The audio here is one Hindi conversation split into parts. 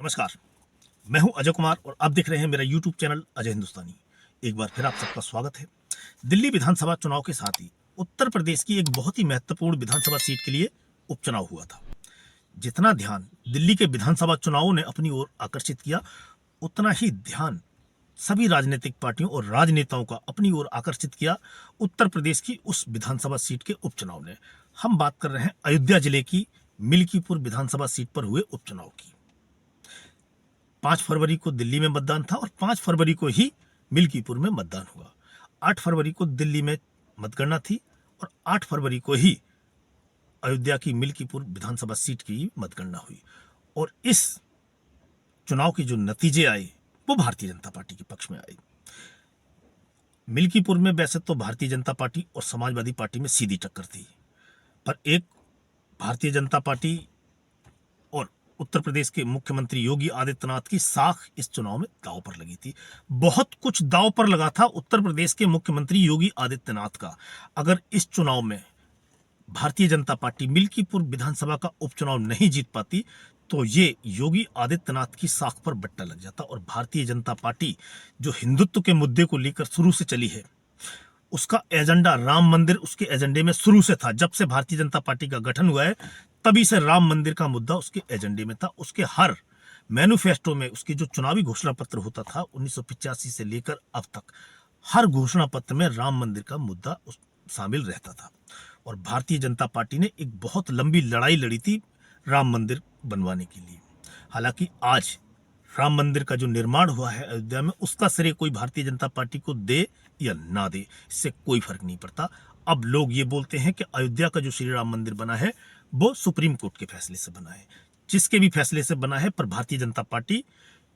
नमस्कार। मैं हूं अजय कुमार और आप देख रहे हैं मेरा YouTube चैनल अजय हिंदुस्तानी। एक बार फिर आप सबका स्वागत है। दिल्ली विधानसभा चुनाव के साथ ही उत्तर प्रदेश की एक बहुत ही महत्वपूर्ण विधानसभा सीट के लिए उपचुनाव हुआ था। जितना ध्यान दिल्ली के विधानसभा चुनावों ने अपनी ओर आकर्षित किया, उतना ही ध्यान सभी राजनीतिक पार्टियों और राजनेताओं का अपनी ओर आकर्षित किया उत्तर प्रदेश की उस विधानसभा सीट के उपचुनाव ने। हम बात कर रहे हैं अयोध्या जिले की मिल्कीपुर विधानसभा सीट पर हुए उपचुनाव की। 5 फरवरी को दिल्ली में मतदान था और 5 फरवरी को ही मिल्कीपुर में मतदान हुआ। 8 फरवरी को दिल्ली में मतगणना थी और 8 फरवरी को ही अयोध्या की मिल्कीपुर विधानसभा सीट की मतगणना हुई। और इस चुनाव के जो नतीजे आए वो भारतीय जनता पार्टी के पक्ष में आए। मिल्कीपुर में वैसे तो भारतीय जनता पार्टी और समाजवादी पार्टी में सीधी टक्कर थी, पर एक भारतीय जनता पार्टी और उत्तर प्रदेश के मुख्यमंत्री योगी आदित्यनाथ की साख इस चुनाव में दांव पर लगी थी। बहुत कुछ दांव पर लगा था उत्तर प्रदेश के मुख्यमंत्री योगी आदित्यनाथ का। अगर इस चुनाव में भारतीय जनता पार्टी मिल्कीपुर विधानसभा का उपचुनाव नहीं जीत पाती तो ये योगी आदित्यनाथ की साख पर बट्टा लग जाता और भारतीय जनता पार्टी जो हिंदुत्व के मुद्दे को लेकर शुरू से चली है, उसका एजेंडा राम मंदिर उसके एजेंडे में शुरू से था। जब से भारतीय जनता पार्टी का गठन हुआ है तभी से राम मंदिर का मुद्दा उसके एजेंडे में था। उसके हर मैनिफेस्टो में उसके जो चुनावी घोषणा पत्र होता था 1985 से लेकर अब तक, हर घोषणा पत्र में राम मंदिर का मुद्दा शामिल रहता था। और भारतीय जनता पार्टी ने एक बहुत लंबी लड़ाई लड़ी थी राम मंदिर बनवाने के लिए। हालांकि आज राम मंदिर का जो निर्माण हुआ है अयोध्या में, उसका श्रेय कोई भारतीय जनता पार्टी को दे या ना दे, इससे कोई फर्क नहीं पड़ता। अब लोग ये बोलते हैं कि अयोध्या का जो श्री राम मंदिर बना है वो सुप्रीम कोर्ट के फैसले से बना है। जिसके भी फैसले से बना है, पर भारतीय जनता पार्टी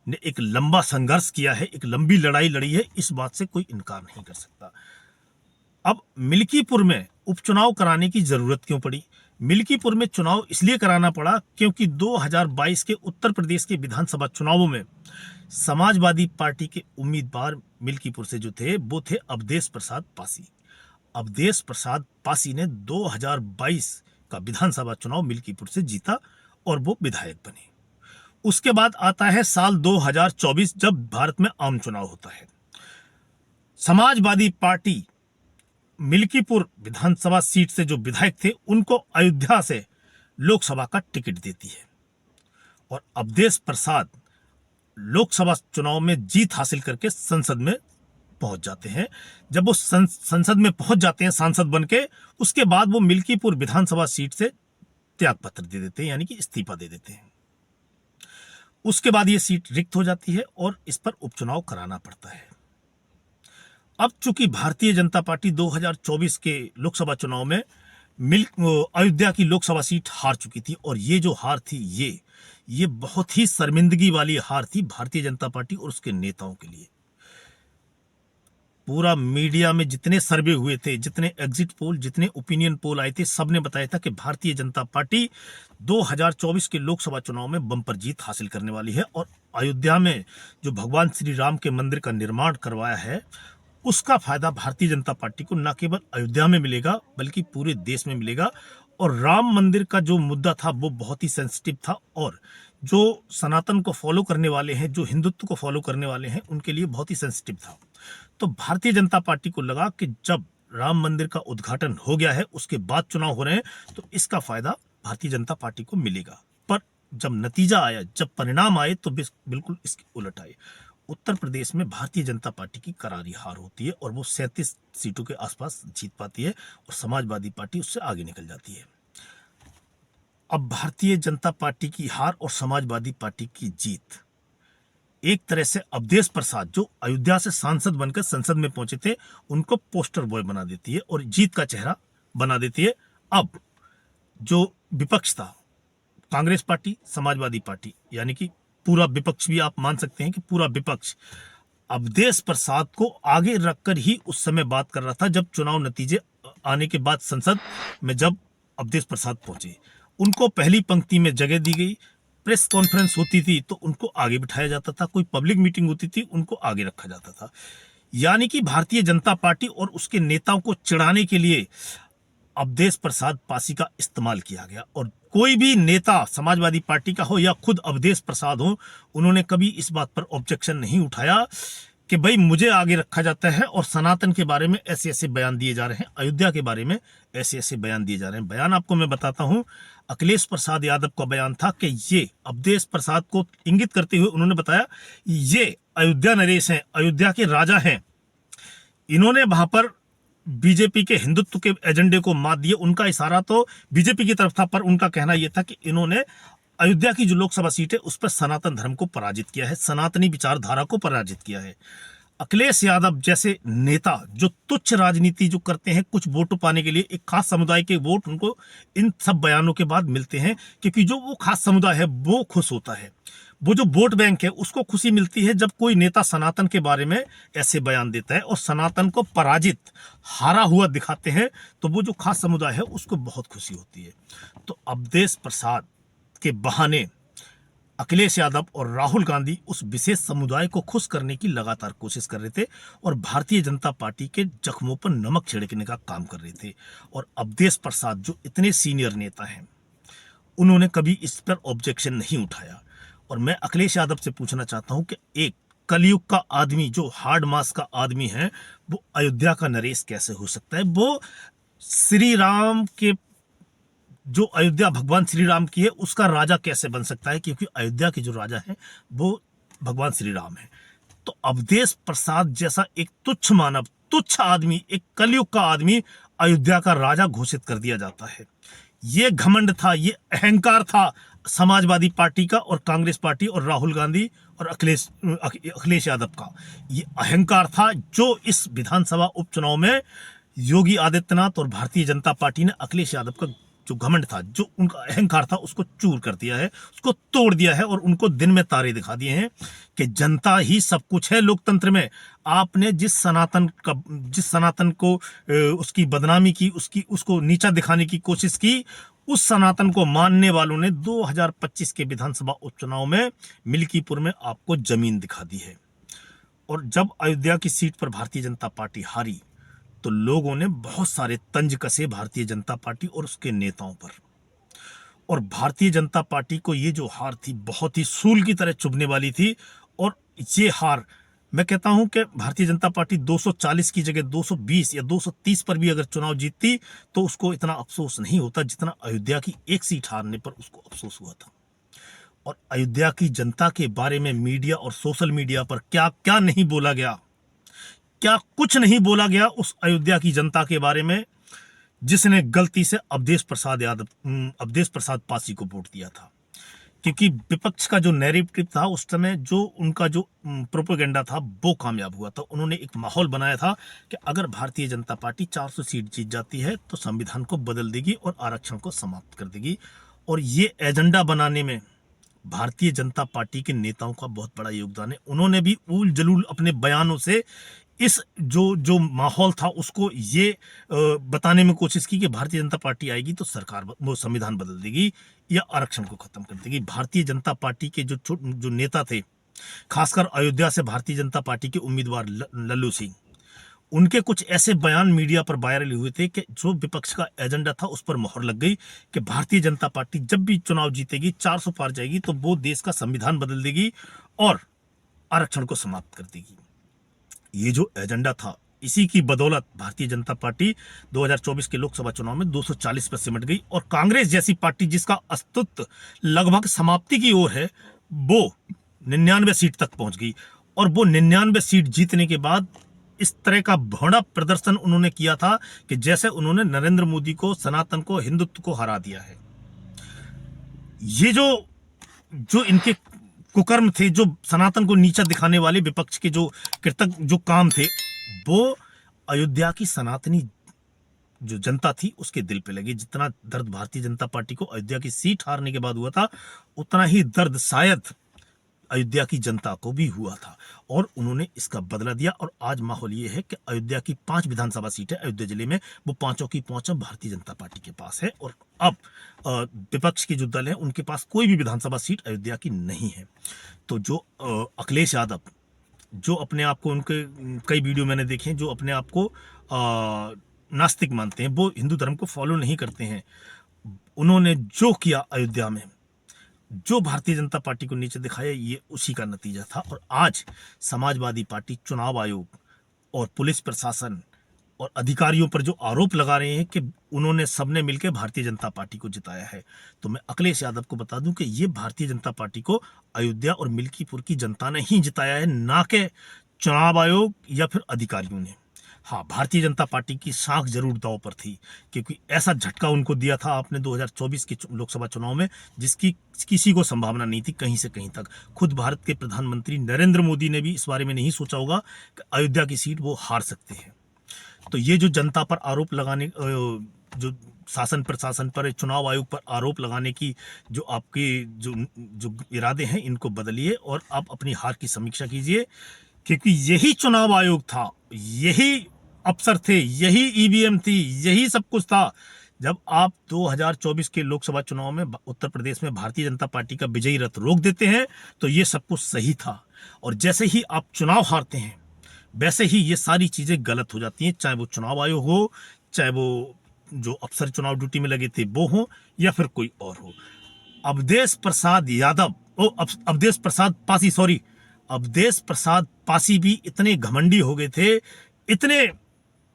ने एक लंबा संघर्ष किया है, एक लंबी लड़ाई लड़ी है, इस बात से कोई इनकार नहीं कर सकता। अब मिल्कीपुर में उपचुनाव कराने की जरूरत क्यों पड़ी? मिल्कीपुर में चुनाव इसलिए कराना पड़ा क्योंकि 2022 के उत्तर प्रदेश के विधानसभा चुनावों में समाजवादी पार्टी के उम्मीदवार मिल्कीपुर से जो थे वो थे अवधेश प्रसाद पासी। अवधेश प्रसाद पासी ने 2022 का विधानसभा चुनाव मिल्कीपुर से जीता और वो विधायक बने। उसके बाद आता है साल 2024 जब भारत में आम चुनाव होता है। समाजवादी पार्टी मिल्कीपुर विधानसभा सीट से जो विधायक थे उनको अयोध्या से लोकसभा का टिकट देती है और अवधेश प्रसाद लोकसभा चुनाव में जीत हासिल करके संसद में पहुंच जाते हैं। जब वो संसद में पहुंच जाते हैं सांसद बनके, उसके बाद वो मिल्कीपुर विधानसभा सीट से त्यागपत्र दे देते हैं, यानी कि इस्तीफा दे देते हैं। उसके बाद ये सीट रिक्त हो जाती है और इस पर उपचुनाव कराना पड़ता है। अब चूंकि भारतीय जनता पार्टी 2024 के लोकसभा चुनाव में अयोध्या की लोकसभा सीट हार चुकी थी और ये जो हार थी ये बहुत ही शर्मिंदगी वाली हार थी भारतीय जनता पार्टी और उसके नेताओं के लिए। पूरा मीडिया में जितने सर्वे हुए थे, जितने एग्जिट पोल, जितने ओपिनियन पोल आए थे, सबने बताया था कि भारतीय जनता पार्टी 2024 के लोकसभा चुनाव में बम्पर जीत हासिल करने वाली है और अयोध्या में जो भगवान श्री राम के मंदिर का निर्माण करवाया है उसका फायदा भारतीय जनता पार्टी को न केवल अयोध्या में मिलेगा बल्कि पूरे देश में मिलेगा। और राम मंदिर का जो मुद्दा था वो बहुत ही सेंसिटिव था और जो सनातन को फॉलो करने वाले हैं, जो हिंदुत्व को फॉलो करने वाले हैं, उनके लिए बहुत ही सेंसिटिव था। तो भारतीय जनता पार्टी को लगा कि जब राम मंदिर का उद्घाटन हो गया है, उसके बाद चुनाव हो रहे हैं, तो इसका फायदा भारतीय जनता पार्टी को मिलेगा। पर जब नतीजा आया, जब परिणाम आए तो बिल्कुल इसके उलट आए। उत्तर प्रदेश में भारतीय जनता पार्टी की करारी हार होती है और वो 37 सीटों के आसपास जीत पाती है और समाजवादी पार्टी उससे आगे निकल जाती है। अब भारतीय जनता पार्टी की हार और समाजवादी पार्टी की जीत एक तरह से अवधेश प्रसाद जो अयोध्या से सांसद बनकर संसद में पहुंचे थे उनको पोस्टर बॉय बना देती है और जीत का चेहरा बना देती है। अब जो विपक्ष था, कांग्रेस पार्टी, समाजवादी पार्टी, यानी कि पूरा विपक्ष भी आप मान सकते हैं कि पूरा विपक्ष अवधेश प्रसाद को आगे रखकर ही उस समय बात कर रहा था। जब चुनाव नतीजे आने के बाद संसद में जब अवधेश प्रसाद पहुंचे, उनको पहली पंक्ति में जगह दी गई। प्रेस कॉन्फ्रेंस होती थी तो उनको आगे बिठाया जाता था, कोई पब्लिक मीटिंग होती थी उनको आगे रखा जाता था। यानी कि भारतीय जनता पार्टी और उसके नेताओं को चिढ़ाने के लिए अवधेश प्रसाद पासी का इस्तेमाल किया गया और कोई भी नेता समाजवादी पार्टी का हो या खुद अवधेश प्रसाद हो, उन्होंने कभी इस बात पर ऑब्जेक्शन नहीं उठाया कि भाई मुझे आगे रखा जाता है और सनातन के बारे में ऐसे ऐसे बयान दिए जा रहे हैं, अयोध्या के बारे में ऐसे ऐसे बयान दिए जा रहे हैं। बयान आपको मैं बताता हूं। अखिलेश प्रसाद यादव का बयान था कि ये अवधेश प्रसाद को इंगित करते हुए उन्होंने बताया, ये अयोध्या नरेश हैं, अयोध्या के राजा हैं, इन्होंने वहां पर बीजेपी के हिंदुत्व के एजेंडे को मात दिए। उनका इशारा तो बीजेपी की तरफ था, पर उनका कहना यह था कि इन्होंने अयोध्या की जो लोकसभा सीट है उस पर सनातन धर्म को पराजित किया है, सनातनी विचारधारा को पराजित किया है। अखिलेश यादव जैसे नेता जो तुच्छ राजनीति जो करते हैं कुछ वोट पाने के लिए, एक खास समुदाय के वोट उनको इन सब बयानों के बाद मिलते हैं, क्योंकि जो वो खास समुदाय है वो खुश होता है, वो जो वोट बैंक है उसको खुशी मिलती है जब कोई नेता सनातन के बारे में ऐसे बयान देता है और सनातन को पराजित, हारा हुआ दिखाते हैं, तो वो जो खास समुदाय है उसको बहुत खुशी होती है। तो अवधेश प्रसाद के बहाने अखिलेश यादव और राहुल गांधी उस विशेष समुदाय को खुश करने की लगातार कोशिश कर रहे थे और भारतीय जनता पार्टी के जख्मों पर नमक छिड़कने का काम कर रहे थे। और अवधेश प्रसाद जो इतने सीनियर नेता हैं, उन्होंने कभी इस पर ऑब्जेक्शन नहीं उठाया। और मैं अखिलेश यादव से पूछना चाहता हूं कि एक कलयुग का आदमी जो हार्ड मास का आदमी है, वो अयोध्या का नरेश कैसे हो सकता है? वो श्री राम के, जो अयोध्या भगवान श्री राम की है, उसका राजा कैसे बन सकता है? क्योंकि अयोध्या के जो राजा हैं वो भगवान श्री राम है। तो अवधेश प्रसाद जैसा एक तुच्छ मानव, तुच्छ आदमी, एक कलयुग का आदमी अयोध्या का राजा घोषित कर दिया जाता है। ये घमंड था, ये अहंकार था समाजवादी पार्टी का और कांग्रेस पार्टी और राहुल गांधी और अखिलेश यादव का। ये अहंकार था जो इस विधानसभा उपचुनाव में योगी आदित्यनाथ और भारतीय जनता पार्टी ने अखिलेश यादव का जो घमंड था, जो उनका अहंकार था, उसको चूर कर दिया है, उसको तोड़ दिया है और उनको दिन में तारे दिखा दिए हैं कि जनता ही सब कुछ है लोकतंत्र में। आपने जिस सनातन को उसकी बदनामी की, उसको नीचा दिखाने की कोशिश की, उस सनातन को मानने वालों ने 2025 के विधानसभा उपचुनाव में मिल्कीपुर में आपको जमीन दिखा दी है। और जब अयोध्या की सीट पर भारतीय जनता पार्टी हारी तो लोगों ने बहुत सारे तंज कसे भारतीय जनता पार्टी और उसके नेताओं पर। और भारतीय जनता पार्टी को ये जो हार थी बहुत ही सूल की तरह चुभने वाली थी। और ये हार, मैं कहता हूं कि भारतीय जनता पार्टी 240 की जगह 220 या 230 पर भी अगर चुनाव जीतती तो उसको इतना अफसोस नहीं होता जितना अयोध्या की एक सीट हारने पर उसको अफसोस हुआ था। और अयोध्या की जनता के बारे में मीडिया और सोशल मीडिया पर क्या क्या नहीं बोला गया, क्या कुछ नहीं बोला गया उस अयोध्या की जनता के बारे में जिसने गलती से अवधेश प्रसाद पासी को वोट दिया था। क्योंकि विपक्ष का जो नैरेटिव था उस समय, जो उनका जो प्रोपेगेंडा था वो कामयाब हुआ था। उन्होंने एक माहौल बनाया था कि अगर भारतीय जनता पार्टी 400 सीट जीत जाती है तो संविधान को बदल देगी और आरक्षण को समाप्त कर देगी। और ये एजेंडा बनाने में भारतीय जनता पार्टी के नेताओं का बहुत बड़ा योगदान है। उन्होंने भी ऊल जलूल अपने बयानों से इस जो माहौल था उसको ये बताने में कोशिश की कि भारतीय जनता पार्टी आएगी तो सरकार वो संविधान बदल देगी या आरक्षण को खत्म कर देगी। भारतीय जनता पार्टी के जो नेता थे, खासकर अयोध्या से भारतीय जनता पार्टी के उम्मीदवार लल्लू सिंह, उनके कुछ ऐसे बयान मीडिया पर वायरल हुए थे कि जो विपक्ष का एजेंडा था उस पर मोहर लग गई कि भारतीय जनता पार्टी जब भी चुनाव जीतेगी, 400 पार जाएगी तो वो देश का संविधान बदल देगी और आरक्षण को समाप्त कर देगी। ये जो एजेंडा था, इसी की बदौलत भारतीय जनता पार्टी 2024 के लोकसभा चुनाव में 240 पर सिमट गई और कांग्रेस जैसी पार्टी जिसका अस्तित्व लगभग समाप्ति की ओर है, वो 99 सीट तक पहुंच गई। और वो 99 सीट जीतने के बाद इस तरह का भौड़ा प्रदर्शन उन्होंने किया था कि जैसे उन्होंने नरेंद्र मोदी को, सनातन को, हिंदुत्व को हरा दिया है। ये जो इनके कुकर्म थे, जो सनातन को नीचा दिखाने वाले विपक्ष के जो कृतज्ञ जो काम थे, वो अयोध्या की सनातनी जो जनता थी उसके दिल पे लगे। जितना दर्द भारतीय जनता पार्टी को अयोध्या की सीट हारने के बाद हुआ था, उतना ही दर्द शायद अयोध्या की जनता को भी हुआ था और उन्होंने इसका बदला दिया। और आज माहौल ये है कि अयोध्या की 5 विधानसभा सीटें अयोध्या जिले में, वो 5 की 5 भारतीय जनता पार्टी के पास है। और अब विपक्ष के जो दल है उनके पास कोई भी विधानसभा सीट अयोध्या की नहीं है। तो जो अखिलेश यादव, जो अपने आप को, उनके कई वीडियो मैंने देखे, जो अपने आप को नास्तिक मानते हैं, वो हिंदू धर्म को फॉलो नहीं करते हैं, उन्होंने जो किया अयोध्या में, जो भारतीय जनता पार्टी को नीचे दिखाया, ये उसी का नतीजा था। और आज समाजवादी पार्टी, चुनाव आयोग और पुलिस प्रशासन और अधिकारियों पर जो आरोप लगा रहे हैं कि उन्होंने सबने मिलकर भारतीय जनता पार्टी को जिताया है, तो मैं अखिलेश यादव को बता दूं कि ये भारतीय जनता पार्टी को अयोध्या और मिल्कीपुर की जनता ने ही जिताया है, ना कि चुनाव आयोग या फिर अधिकारियों ने। हाँ, भारतीय जनता पार्टी की साख जरूर दांव पर थी, क्योंकि ऐसा झटका उनको दिया था आपने 2024 के लोकसभा चुनाव में, जिसकी किसी को संभावना नहीं थी कहीं से कहीं तक। खुद भारत के प्रधानमंत्री नरेंद्र मोदी ने भी इस बारे में नहीं सोचा होगा कि अयोध्या की सीट वो हार सकते हैं। तो ये जो जनता पर आरोप लगाने, जो शासन प्रशासन पर, चुनाव आयोग पर आरोप लगाने की जो आपके जो इरादे हैं, इनको बदलिए और आप अपनी हार की समीक्षा कीजिए, क्योंकि यही चुनाव आयोग था, यही अफसर थे, यही ईवीएम थी, यही सब कुछ था जब आप 2024 के लोकसभा चुनाव में उत्तर प्रदेश में भारतीय जनता पार्टी का विजयी रथ रोक देते हैं, तो ये सब कुछ सही था। और जैसे ही आप चुनाव हारते हैं, वैसे ही ये सारी चीजें गलत हो जाती हैं, चाहे वो चुनाव आयोग हो, चाहे वो जो अफसर चुनाव ड्यूटी में लगे थे वो हो, या फिर कोई और हो। अवधेश प्रसाद यादव, अवधेश प्रसाद पासी, सॉरी, अवधेश प्रसाद पासी भी इतने घमंडी हो गए थे, इतने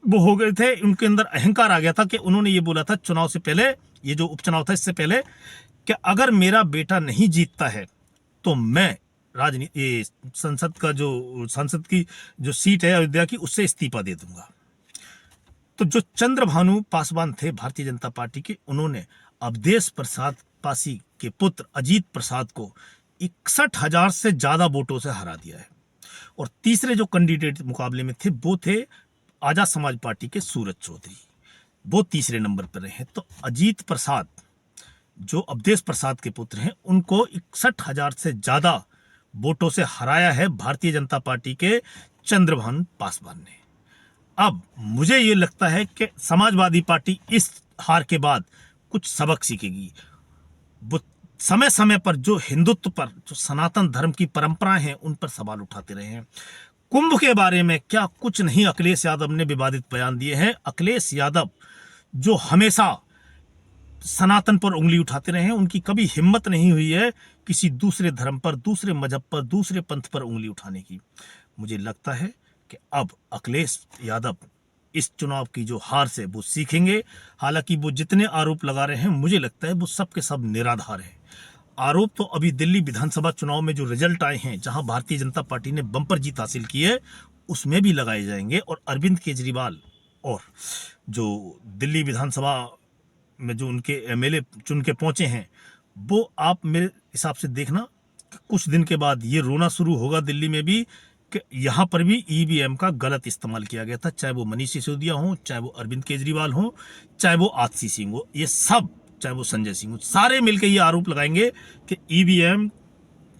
वो हो गए थे, उनके अंदर अहंकार आ गया था कि उन्होंने ये बोला था चुनाव से पहले, ये जो उपचुनाव था इससे पहले, कि अगर मेरा बेटा नहीं जीतता है तो मैं ये संसद की जो सीट है अयोध्या की, उससे इस्तीफा दे दूंगा। तो जो चंद्रभानु पासवान थे भारतीय जनता पार्टी के, उन्होंने अवधेश प्रसाद पासी के पुत्र अजीत प्रसाद को 61,000 से ज्यादा वोटों से हरा दिया है। और तीसरे जो कैंडिडेट मुकाबले में थे वो थे आजाद समाज पार्टी के सूरज चौधरी, वो तीसरे नंबर पर रहे। तो अजीत प्रसाद जो अवधेश प्रसाद के पुत्र हैं, उनको 61,000 से ज्यादा वोटों से हराया है भारतीय जनता पार्टी के चंद्रभानु पासवान ने। अब मुझे ये लगता है कि समाजवादी पार्टी इस हार के बाद कुछ सबक सीखेगी। वो समय समय पर जो हिंदुत्व पर, जो सनातन धर्म की परंपराएं हैं, उन पर सवाल उठाते रहे हैं। कुंभ के बारे में क्या कुछ नहीं अखिलेश यादव ने विवादित बयान दिए हैं। अखिलेश यादव जो हमेशा सनातन पर उंगली उठाते रहे हैं, उनकी कभी हिम्मत नहीं हुई है किसी दूसरे धर्म पर, दूसरे मजहब पर, दूसरे पंथ पर उंगली उठाने की। मुझे लगता है कि अब अखिलेश यादव इस चुनाव की जो हार से वो सीखेंगे। हालांकि वो जितने आरोप लगा रहे हैं, मुझे लगता है वो सब के सब निराधार हैं। आरोप तो अभी दिल्ली विधानसभा चुनाव में जो रिजल्ट आए हैं, जहां भारतीय जनता पार्टी ने बम्पर जीत हासिल की है, उसमें भी लगाए जाएंगे। और अरविंद केजरीवाल और जो दिल्ली विधानसभा में जो उनके एमएलए चुन के पहुंचे हैं, वो आप मेरे हिसाब से देखना कुछ दिन के बाद ये रोना शुरू होगा दिल्ली में भी कि यहाँ पर भी ईवीएम का गलत इस्तेमाल किया गया था। चाहे वो मनीष सिसोदिया हो, चाहे वो अरविंद केजरीवाल हो, चाहे वो आतिशी सिंह हो, ये सब, चाहे वो संजय सिंह हो, सारे मिलकर ये आरोप लगाएंगे कि ईवीएम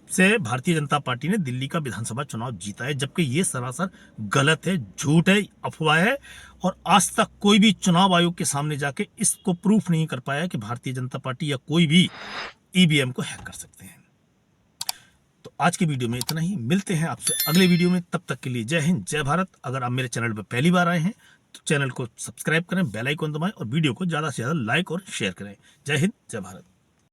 से भारतीय जनता पार्टी ने दिल्ली का विधानसभा चुनाव जीता है, जबकि ये सरासर गलत है, झूठ है, अफवाह है। और आज तक कोई भी चुनाव आयोग के सामने जाके इसको प्रूफ नहीं कर पाया कि भारतीय जनता पार्टी या कोई भी ईवीएम को हैक कर सकते हैं। तो आज के वीडियो में इतना ही, मिलते हैं आपसे अगले वीडियो में। तब तक के लिए जय हिंद, जय भारत। अगर आप मेरे चैनल पर पहली बार आए हैं तो चैनल को सब्सक्राइब करें, बेल आइकन दबाएं और वीडियो को ज़्यादा से ज़्यादा लाइक और शेयर करें। जय हिंद, जय भारत।